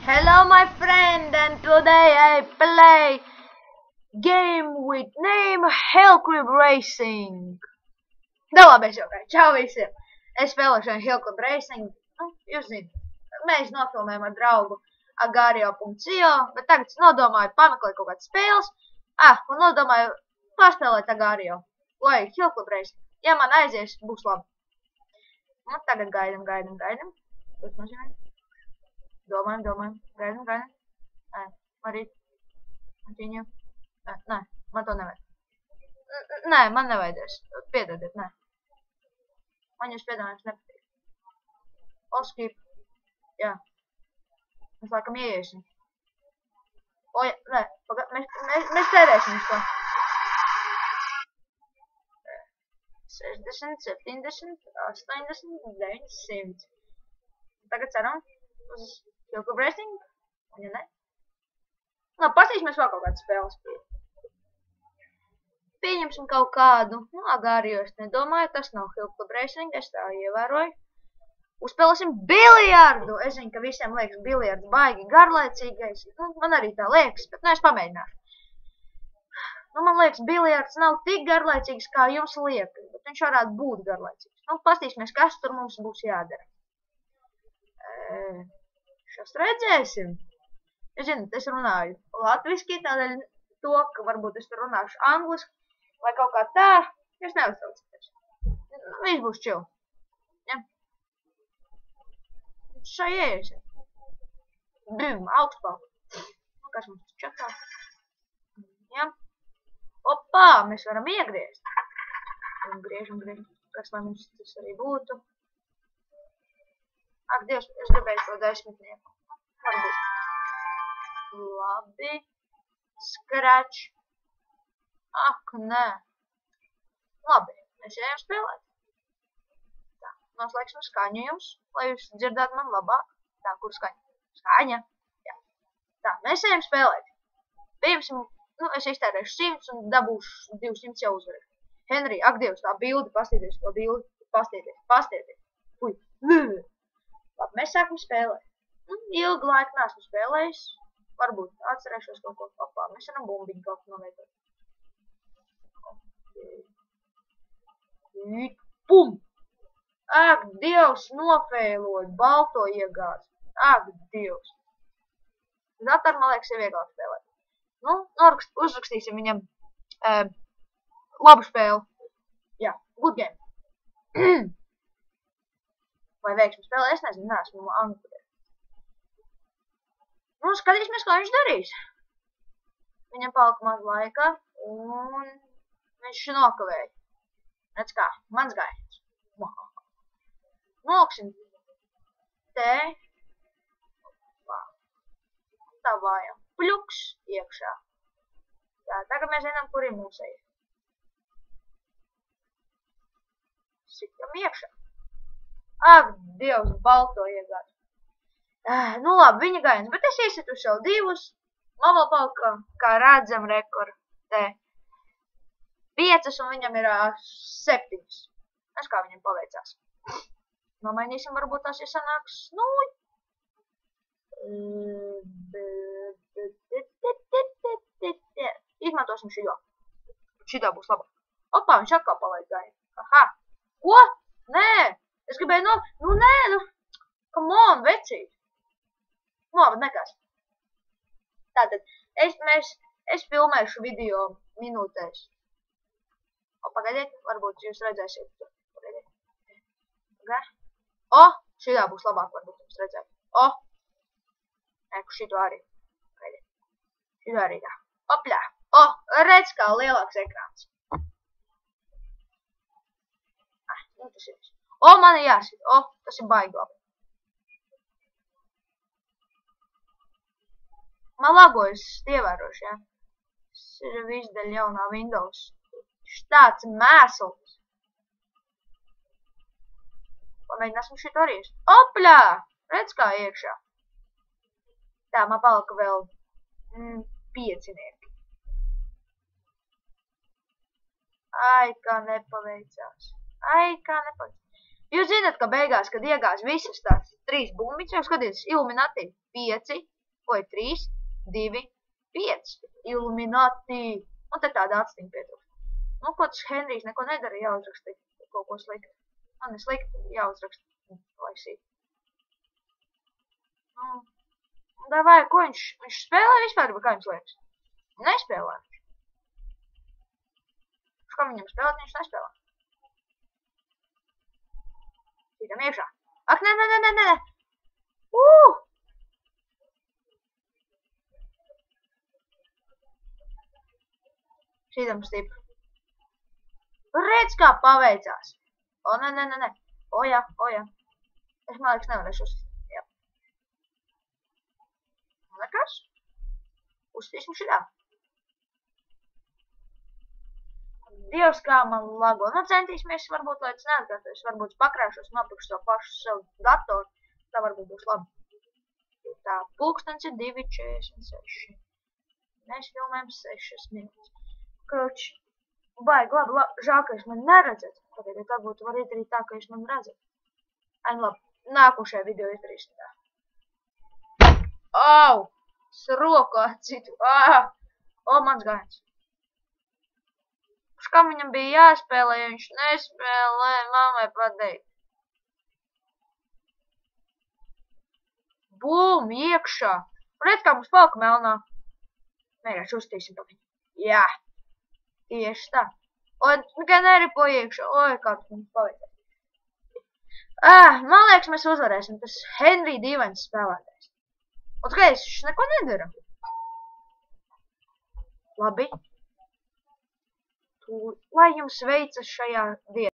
Hello my friend, and today I play game with name Hellcrib Racing. Da labi, es jau kā, čau visiem. Es spēlēšu Hellcrib Racing. Jūs zināt, mēs nofilmējam ar draugu Agario.io, bet tagad es nodomāju pameklēt kaut kādas spēles. Un nodomāju paspēlēt Agario. Lai Hellcrib Racing. Ja man aizies, būs labi. Nu, tagad gaidam. Ko tas nozīmē? Domājam. Gaidam. Nē, Marīt. Matīņu. Nē, man to nevajag. Nē, man nevajadzēs. Piedodiet, nē. Man jūs piedāvājums nepatīk. Oskip. Jā. Mēs laikam ieiesim. O, jā, nē. Mēs tērēsim uz to. 60, 70, 80, 900. Tagad ceram uz Hellcrib Racing. Un ja ne? Labi, pasīsimies vēl kaut kādu spēles. Pieņemsim kaut kādu. Agario es nedomāju, tas nav Hellcrib Racing, es tā ievēroju. Uzspēlēsim biljardu. Es zinu, ka visiem liekas biljards baigi garlaicīgais. Man arī tā liekas, bet es pamēģināšu. Man liekas, biljards nav tik garlaicīgs, kā jums liekas, bet viņš varētu būt garlaicīgs. Pastīsimies, kas tur mums būs jādara. Šos redzēsim. Jūs zināt, es runāju latviski, tādēļ to, ka varbūt es tur runāšu angliski, vai kaut kā tā, jūs neuztraucaties. Viss būs chill. Ja? Šai ieiesim. Bum, augstpalka. Kas mums čakā? Ja? Opā, mēs varam iegriezt. Griežam. Kas lai mums tas arī būtu? Ak, Dievs, es gribēju to 10-nieku. Varbūt. Labi. Scratch. Ak, nē. Labi, mēs ejam spēlēt. Tā, noslēgsim skaņu jums, lai jūs dzirdētu man labāk. Tā, kur skaņa? Skaņa. Jā. Tā, mēs ejam spēlēt. Pieņemsim, es iztērēšu 100 un dabūšu 200 jau uzvarēšu. Henry, ak, Dievs, tā bildi, pastīties to bildi. Pastieties. Fui. Labi, mēs sākam spēlēt. Ilgu laiku neesmu spēlējis. Varbūt atcerēšos kaut ko. Opā, mēs varam bumbiņu kaut ko novietot. Pum! Ak, Dievs, nofeiloju. Balto iegāzi. Ak, Dievs. Datoru, man liekas, ir vieglāk spēlēt. Uzrakstīsim viņam labu spēli. Jā, good game. Vai veiksmi spēlē, es nezinu, neesmu angļu. Skatīsimies, ko viņš darīs. Viņam palika maz laika, un viņš nokavēja. Redz kā, mans gājiens. Noliksim te. Tā vājam. Pļuks iekšā. Tā, tagad mēs zinām, kur ir mūsu eja. Sitam iekšā. Ak, Dievs, balto iegādi. Labi, viņa gājiens, bet es iesitu jau 2. Man vēl palika, kā redzam, rekord te 5, un viņam ir 7. Es kā viņam paveicās. Nomainīsim, varbūt tās ir sanāks 0. Izmantosim šito. Šitā būs laba. Opā, viņš atkal palaid gājienu. Aha. Ko? Nē. Es gribēju come on, vecīt. Labi, nekas. Tātad, es filmēšu video minūtēs. Pagaidiet, varbūt jūs redzēsiet to. Pagaidiet. Šitā būs labāk, varbūt jums redzēt. Eku, šito arī. Pagaidiet. Šito arī tā. Opļā. Redz kā lielāks ekrāns. Tas ir. Man ir jāsit. Tas ir baigi labi. Man lagojas ievēroši, ja? Tas ir viss daļa jaunā Windows. Štāds mēsls. Pamēģināsim šito arī. Opļā! Redz kā iekšā. Tā, man palika vēl 5 nieki. Ai, kā nepaveicās. Jūs zināt, ka beigās, kad iegāz visas tās 3 bumbiņas, jau skatieties, Illuminati 5, Oi, 3, 2, 5. Illuminati. Un te tāda atstiņa pietrūkst. Nu, ko tas Henrijs neko nedara, jāuzraksta kaut ko sliktu. Man ir slikti, jāuzraksta, lai sīt. Davai, ko viņš spēlē vispār, vai kā jums liekas? Nespēlē viņš. Kā viņam spēlēt, viņš nespēlē. Sītam iekšā. Ak, nē. Sītam stipri. Redz, kā paveicās. O, nē. O, jā. Es, man liekas, nevarēšu uzsist. Jā. Nekas. Uzstīsim šitā. Dievs, kā man lago. Nu, centīsimies, varbūt, lai tas neatkārtojas. Varbūt pakrāšos, nopirkšu to pašu savu datoru. Tā varbūt būs labi. Tā, pulkstens ir 2:46. Mēs filmējam 6 minūtes. Kroči. Baigi, labi, žēl, ka jūs mani neredzat. Tagad, ja tā būtu, var izdarīt tā, ka jūs mani redzat. Ai, labi, nākošajā video izdarīsim tā. Au! Sroku atcitu. O, mans gājiens. Kam viņam bija jāspēlē, ja viņš nespēlē, mammai pateikt. Bum, iekšā. Redz, kā mums palika melnā. Vienkārši uztīsim pa viņu. Jā. Tieši tā. Un tikai neripo iekšā. Oi, kā tu mums paveicās. Man liekas, mēs uzvarēsim. Tas Henrij dīvains spēlētājs. Un tikai es neko nedara. Labi. Lai jums veicas šajā dienā.